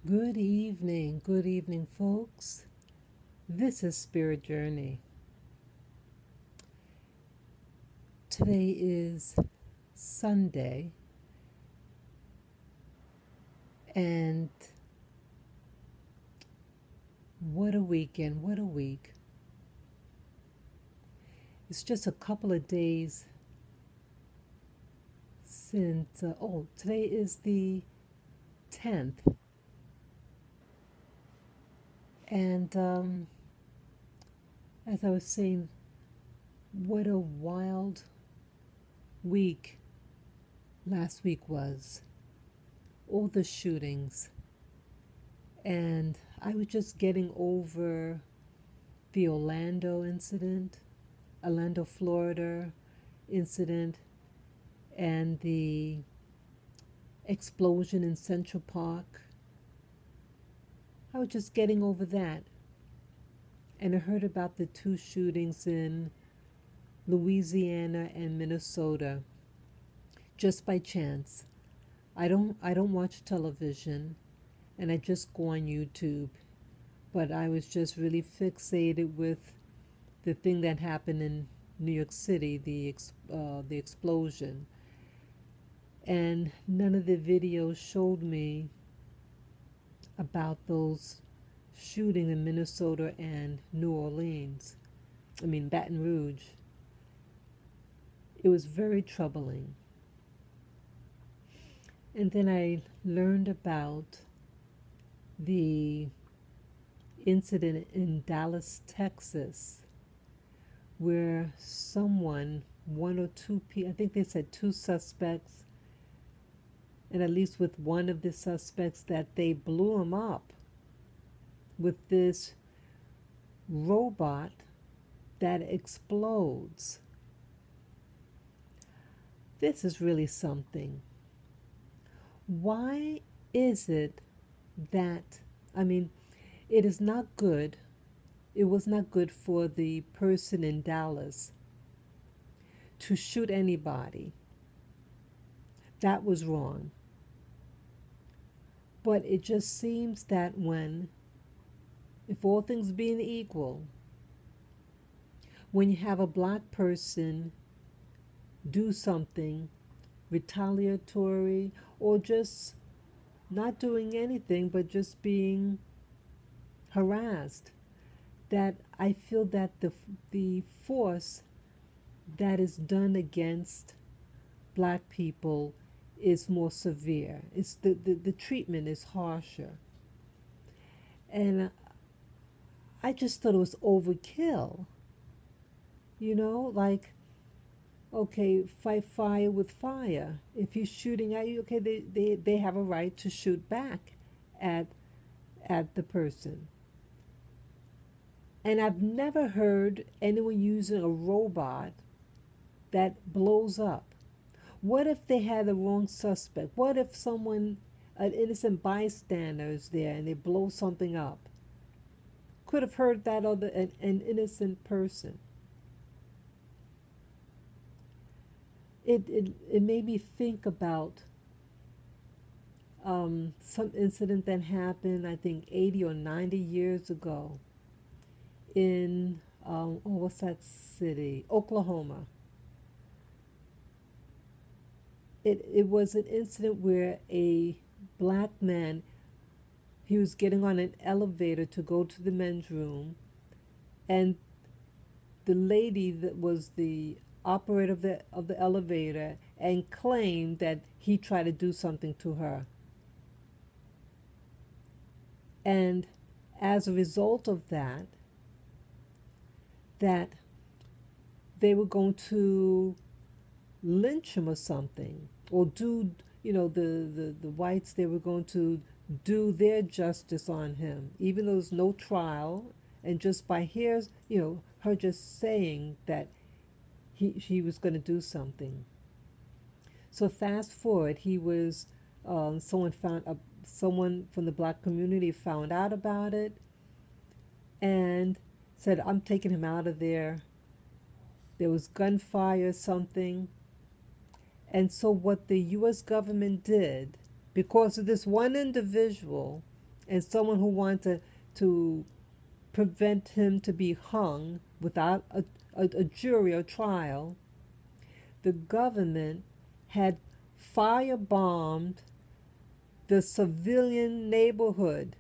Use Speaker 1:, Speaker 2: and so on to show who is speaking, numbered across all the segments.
Speaker 1: Good evening, folks. This is Spirit Journey. Today is Sunday, and what a weekend, what a week. It's just a couple of days since, today is the 10th, and as I was saying, what a wild week last week was. All the shootings. And I was just getting over the Orlando, Florida incident, and the explosion in Central Park. I was just getting over that. And I heard about the two shootings in Louisiana and Minnesota just by chance. I don't watch television, and I just go on YouTube. But I was just really fixated with the thing that happened in New York City, the explosion. And none of the videos showed me about those shootings in Minnesota and New Orleans. Baton Rouge. It was very troubling. And then I learned about the incident in Dallas, Texas, where one or two people, I think they said two suspects, and at least with one of the suspects, that they blew him up with this robot that explodes. This is really something. Why is it that, it is not good. It was not good for the person in Dallas to shoot anybody. That was wrong. But it just seems that if all things being equal, when you have a black person do something retaliatory or just not doing anything but just being harassed, that I feel that the force that is done against black people is more severe. It's the treatment is harsher. And I just thought it was overkill. Like, okay, fight fire with fire. If he's shooting at you, okay, they have a right to shoot back at the person. And I've never heard anyone using a robot that blows up. What if they had the wrong suspect? What if an innocent bystander is there and they blow something up? Could have heard that an innocent person. It made me think about some incident that happened, I think 80 or 90 years ago in, what's that city? Oklahoma. It was an incident where a black man, he was getting on an elevator to go to the men's room, and the lady that was the operator of the elevator and claimed that he tried to do something to her. And as a result of that they were going to lynch him or something, or do, the whites, they were going to do their justice on him, even though there's no trial, and just by her just saying that she was going to do something. So fast forward, he was someone from the black community found out about it and said, I'm taking him out of there. There was gunfire or something. And so what the U.S. government did, because of this one individual, and someone who wanted to prevent him to be hung without a jury or trial, the government had firebombed the civilian neighborhood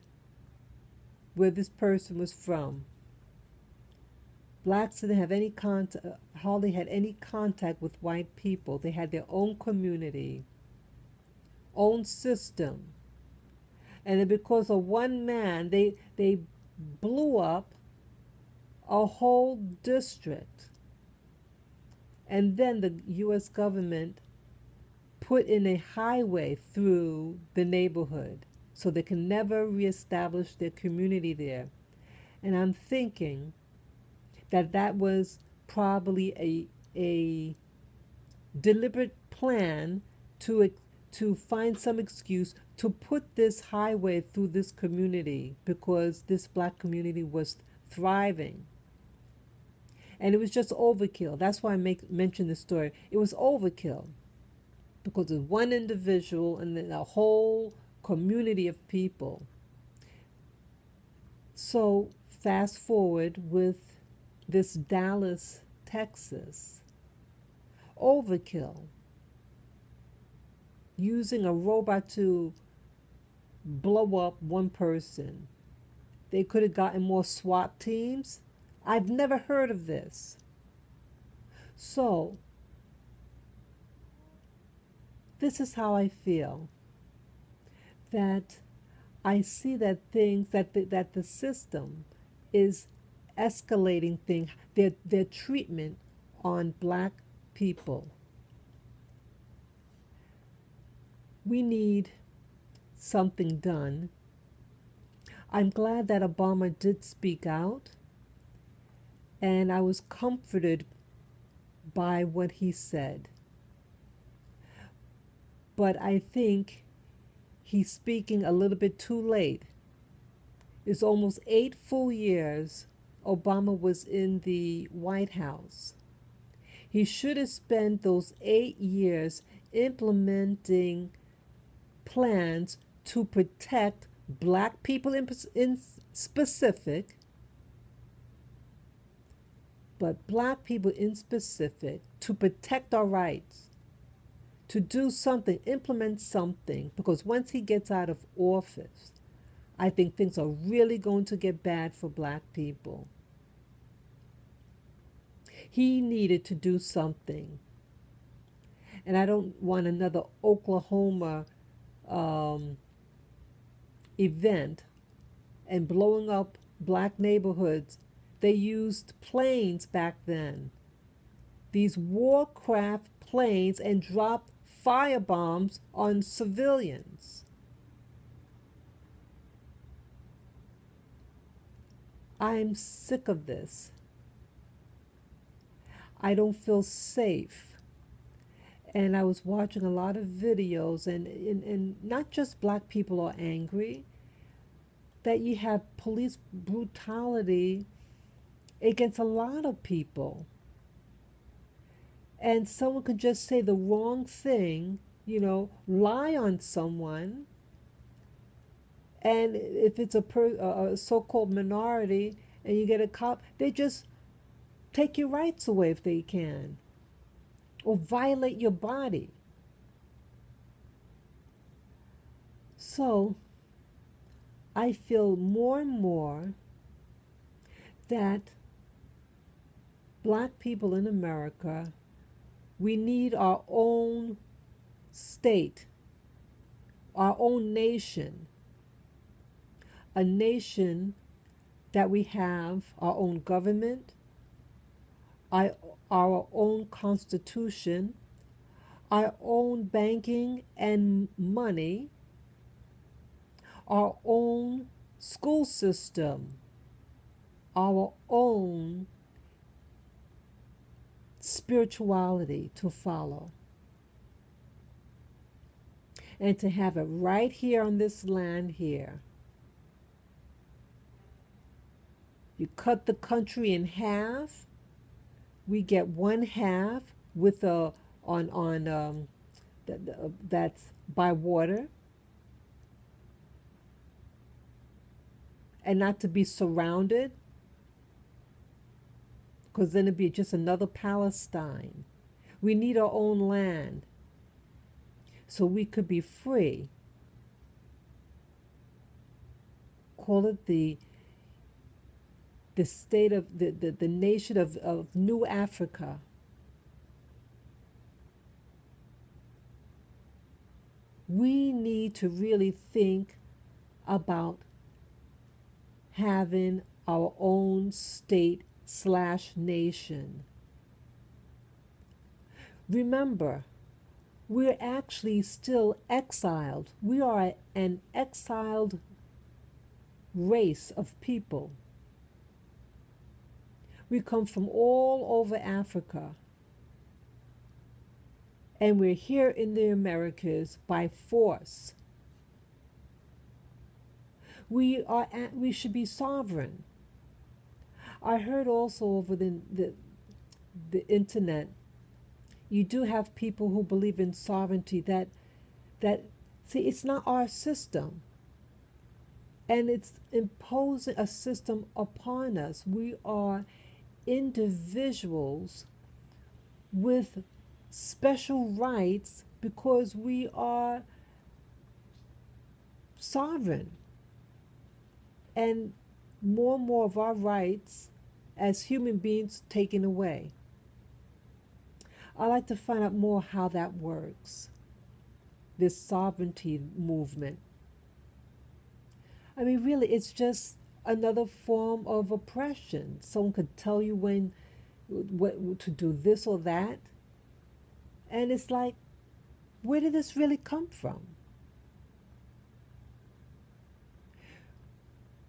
Speaker 1: where this person was from. Blacks didn't have any contact, hardly had any contact with white people. They had their own community, own system. And then because of one man, they blew up a whole district. And then the U.S. government put in a highway through the neighborhood so they can never reestablish their community there. And I'm thinking that that was probably a deliberate plan to find some excuse to put this highway through this community because this black community was thriving. And it was just overkill. That's why I mention this story. It was overkill because of one individual and then a whole community of people. So fast forward with this Dallas, Texas. Overkill. Using a robot to blow up one person. They could have gotten more SWAT teams. I've never heard of this. So, this is how I feel. That I see that things, that the system is escalating things, their treatment on black people. We need something done. I'm glad that Obama did speak out, and I was comforted by what he said. But I think he's speaking a little bit too late. It's almost 8 full years Obama was in the White House. He should have spent those 8 years implementing plans to protect black people in specific, but black people in specific, to protect our rights, to do something, implement something, because once he gets out of office, I think things are really going to get bad for black people. He needed to do something. And I don't want another Oklahoma event and blowing up black neighborhoods. They used planes back then, these warcraft planes, and dropped firebombs on civilians. I'm sick of this. I don't feel safe. And I was watching a lot of videos, and not just black people are angry, that you have police brutality against a lot of people. And someone could just say the wrong thing, lie on someone. And if it's a so-called minority and you get a cop, they just take your rights away if they can, or violate your body. So I feel more and more that black people in America, we need our own state, our own nation, a nation that we have our own government, our own constitution, our own banking and money, our own school system, our own spirituality to follow. And to have it right here on this land here. You cut the country in half, we get one half with that's by water. and not to be surrounded, because then it'd be just another Palestine. We need our own land so we could be free. Call it the state of the nation of New Africa. We need to really think about having our own state/nation. Remember, we're actually still exiled. We are an exiled race of people. We come from all over Africa, and we're here in the Americas by force. We should be sovereign. I heard also over the internet, you do have people who believe in sovereignty that see, it's not our system, and it's imposing a system upon us. We are individuals with special rights because we are sovereign, and more of our rights as human beings taken away. I'd like to find out more how that works, this sovereignty movement. I mean, really, it's just another form of oppression. Someone could tell you what to do, this or that, and it's like, where did this really come from?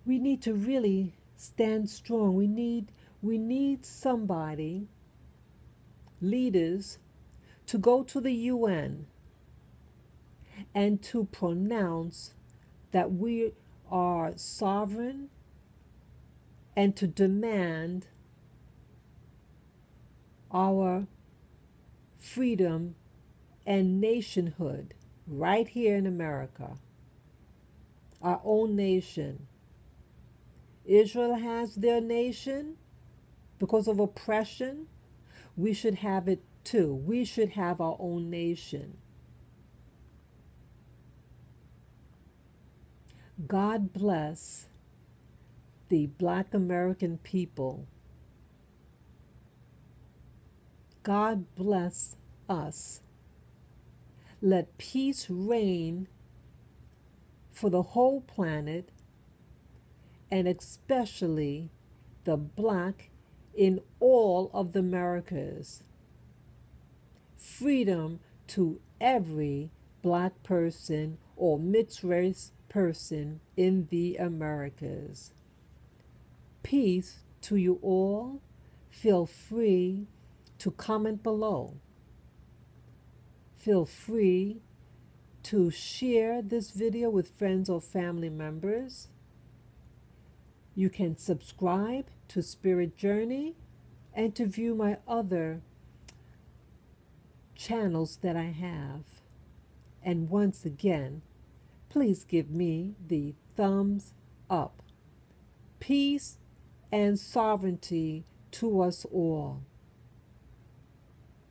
Speaker 1: We need to really stand strong. We need somebody, leaders, to go to the UN and to pronounce that we are sovereign, and to demand our freedom and nationhood right here in America, our own nation. Israel has their nation because of oppression. We should have it too. We should have our own nation. God bless the Black American people. God bless us. Let peace reign for the whole planet, and especially the Black in all of the Americas. Freedom to every Black person or mixed race person in the Americas. Peace to you all. Feel free to comment below. Feel free to share this video with friends or family members. You can subscribe to Spirit Journey and to view my other channels that I have. And once again, please give me the thumbs up. Peace and sovereignty to us all.